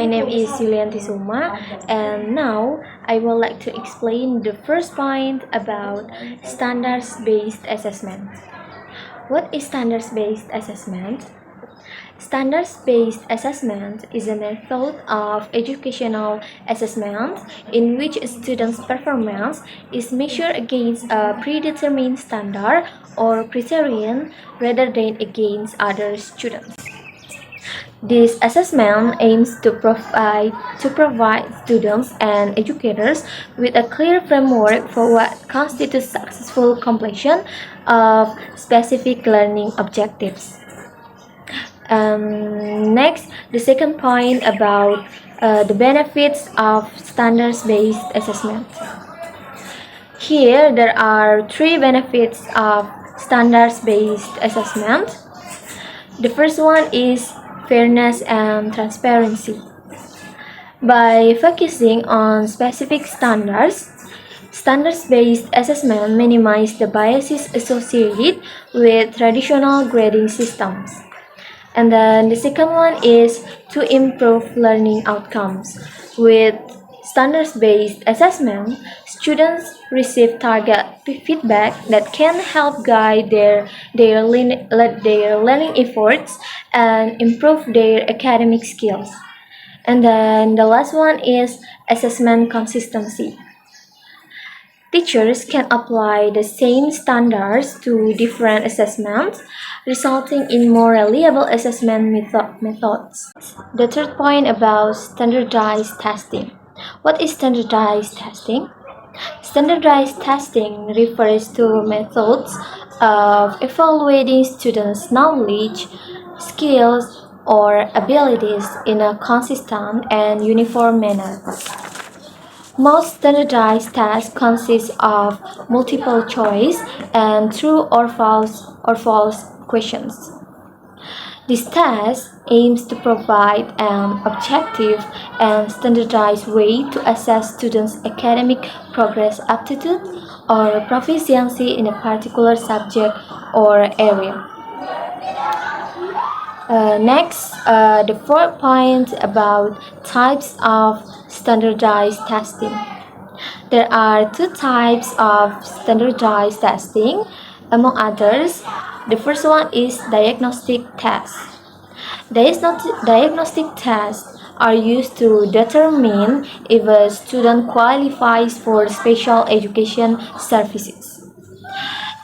My name is Yulianti Suma, and now I would like to explain the first point about standards-based assessment. What is standards-based assessment? Standards-based assessment is a method of educational assessment in which a student's performance is measured against a predetermined standard or criterion rather than against other students. This assessment aims to provide students and educators with a clear framework for what constitutes successful completion of specific learning objectives. Next, the second point about the benefits of standards-based assessment. Here, there are three benefits of standards-based assessment. The first one is fairness and transparency. By focusing on specific standards, standards-based assessment minimizes the biases associated with traditional grading systems. And then the second one is to improve learning outcomes. With standards-based assessment, students receive target feedback that can help guide their learning efforts and improve their academic skills. And then the last one is assessment consistency. Teachers can apply the same standards to different assessments, resulting in more reliable assessment methods. The third point about standardized testing. What is standardized testing? Standardized testing refers to methods of evaluating students' knowledge, skills, or abilities in a consistent and uniform manner. Most standardized tests consist of multiple choice and true or false questions. This test aims to provide an objective and standardized way to assess students' academic progress, aptitude, or proficiency in a particular subject or area. Next, the fourth point about types of standardized testing. There are two types of standardized testing, among others. The first one is diagnostic tests. Diagnostic tests are used to determine if a student qualifies for special education services.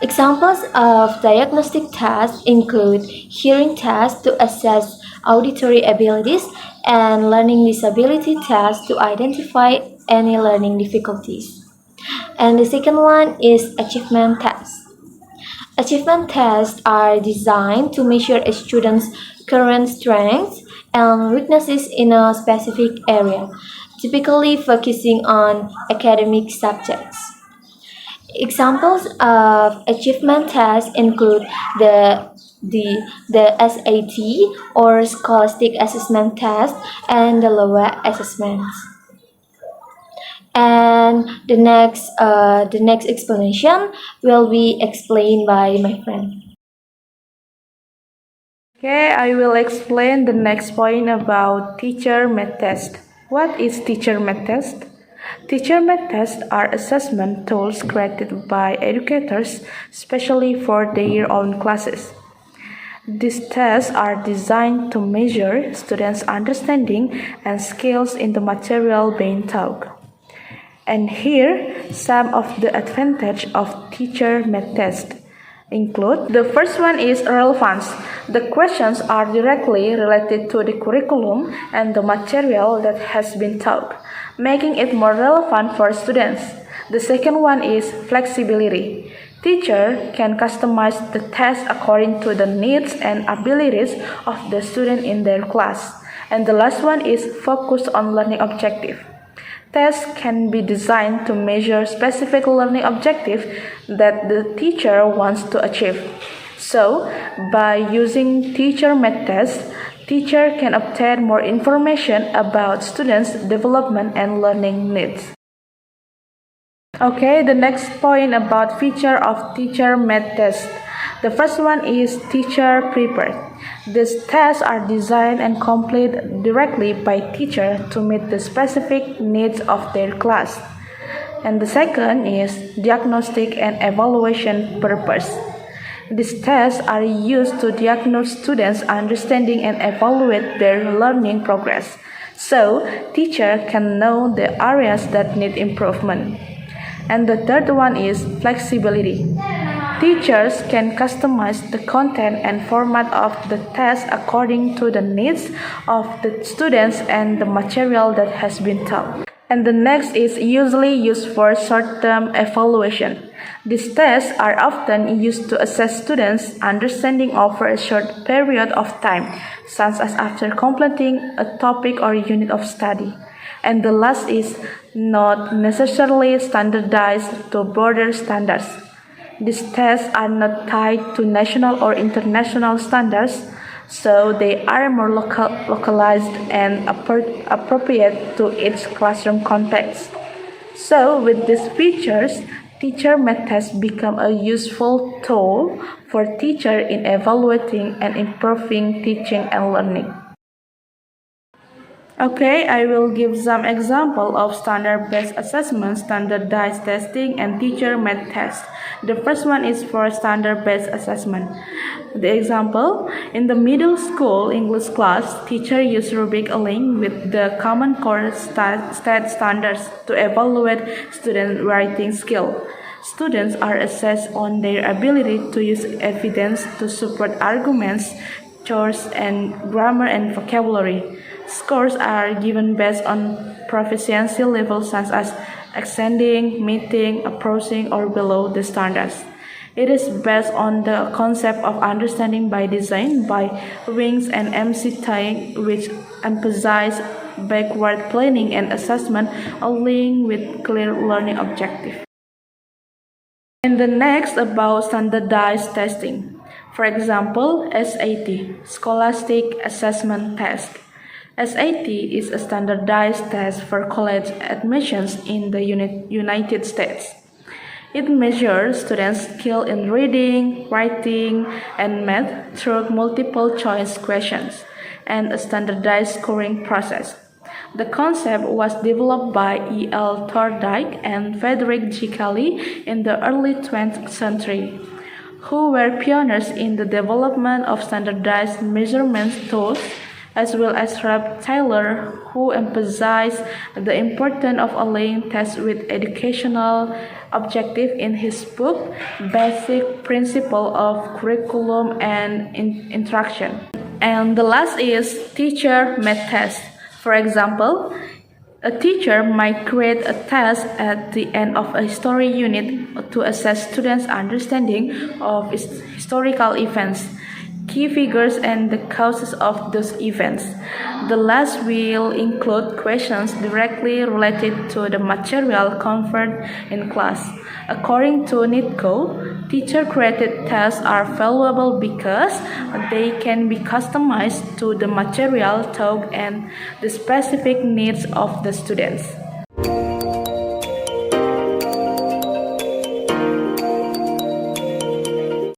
Examples of diagnostic tests include hearing tests to assess auditory abilities and learning disability tests to identify any learning difficulties. And the second one is achievement tests. Achievement tests are designed to measure a student's current strengths and weaknesses in a specific area, typically focusing on academic subjects. Examples of achievement tests include the SAT or Scholastic Assessment Test and the LOA assessments. And the next explanation will be explained by my friend. Okay, I will explain the next point about teacher-made test. What is teacher-made test? Teacher-made tests are assessment tools created by educators especially for their own classes. These tests are designed to measure students' understanding and skills in the material being taught. And here, some of the advantages of teacher-made tests include: the first one is relevance. The questions are directly related to the curriculum and the material that has been taught, making it more relevant for students. The second one is flexibility. Teacher can customize the test according to the needs and abilities of the student in their class. And the last one is focus on learning objective. Tests can be designed to measure specific learning objectives that the teacher wants to achieve. So, by using teacher-made tests, teacher can obtain more information about students' development and learning needs. Okay, the next point about feature of teacher-made tests. The first one is teacher prepared. These tests are designed and completed directly by teacher to meet the specific needs of their class. And the second is diagnostic and evaluation purpose. These tests are used to diagnose students' understanding and evaluate their learning progress, so teacher can know the areas that need improvement. And the third one is flexibility. Teachers can customize the content and format of the test according to the needs of the students and the material that has been taught. And the next is usually used for short-term evaluation. These tests are often used to assess students' understanding over a short period of time, such as after completing a topic or unit of study. And the last is not necessarily standardized to broader standards. These tests are not tied to national or international standards, so they are more localized and appropriate to each classroom context. So, with these features, teacher made tests become a useful tool for teachers in evaluating and improving teaching and learning. Okay, I will give some example of standard-based assessment, standardized testing, and teacher-made tests. The first one is for standard-based assessment. The example, in the middle school English class, teacher used rubric aligned with the Common Core state standards to evaluate student writing skill. Students are assessed on their ability to use evidence to support arguments, choice, and grammar and vocabulary. Scores are given based on proficiency levels such as ascending, meeting, approaching, or below the standards. It is based on the concept of understanding by design by Wings and MC Tai, which emphasize backward planning and assessment, along with clear learning objective. And the next about standardized testing. For example, SAT, Scholastic Assessment Test. SAT is a standardized test for college admissions in the United States. It measures students' skill in reading, writing, and math through multiple choice questions and a standardized scoring process. The concept was developed by E.L. Thorndike and Frederick G. Kelly in the early 20th century, who were pioneers in the development of standardized measurement tools, as well as Ralph Taylor, who emphasized the importance of aligning tests with educational objectives in his book, Basic Principle of Curriculum and Instruction. And the last is teacher-made test. For example, a teacher might create a test at the end of a history unit to assess students' understanding of historical events, key figures, and the causes of those events. The last will include questions directly related to the material covered in class. According to NITCO, teacher-created tests are valuable because they can be customized to the material taught and the specific needs of the students.